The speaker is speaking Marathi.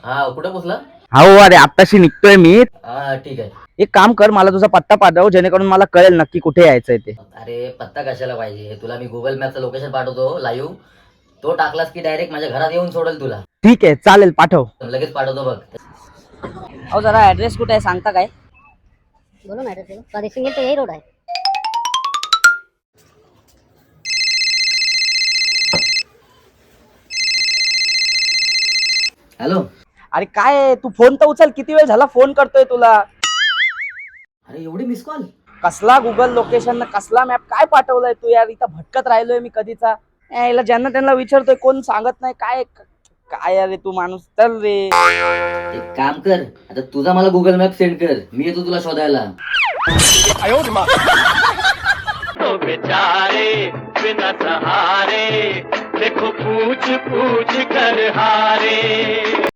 हा कुठे पोचला? हो अरे आत्ताशी निघतोय मी. हा ठीक आहे. एक काम कर, मला तुझा पत्ता पाठव जेणेकरून मला कळेल नक्की कुठे यायचंय ते. अरे पत्ता कशाला पाहिजे तुला? मी गुगल मॅपचं लोकेशन पाठवतो लाईव्ह. तो टाकलास की डायरेक्ट माझ्या घरात येऊन सोडेल तुला. ठीक आहे चालेल, पाठव. लगेच पाठवतो बघ. अहो जरा ऍड्रेस कुठे आहे सांगता काय? बोलो ना एड्रेस तो देखेंगे तो यही रोड है. हॅलो. अरे काय तू फोन तर उचल, किती वेळ झाला फोन करतोय तुला. अरे एवढी मिस कॉल? कसला गुगल लोकेशन, कसला मॅप, काय पाठवलाय तू यार? इथं भटकत राहिलोय मी कधीचा. याला ज्यांना त्यांना विचारतोय, कोण सांगत नाही. काय काय अरे तू माणूस, चल रे. एक काम कर, आता तुझा मला गुगल मॅप सेंड कर, मी येतो तुला शोधायला. तो बेचारे बिना सहारे देखो पूछ पूछ कर हारे.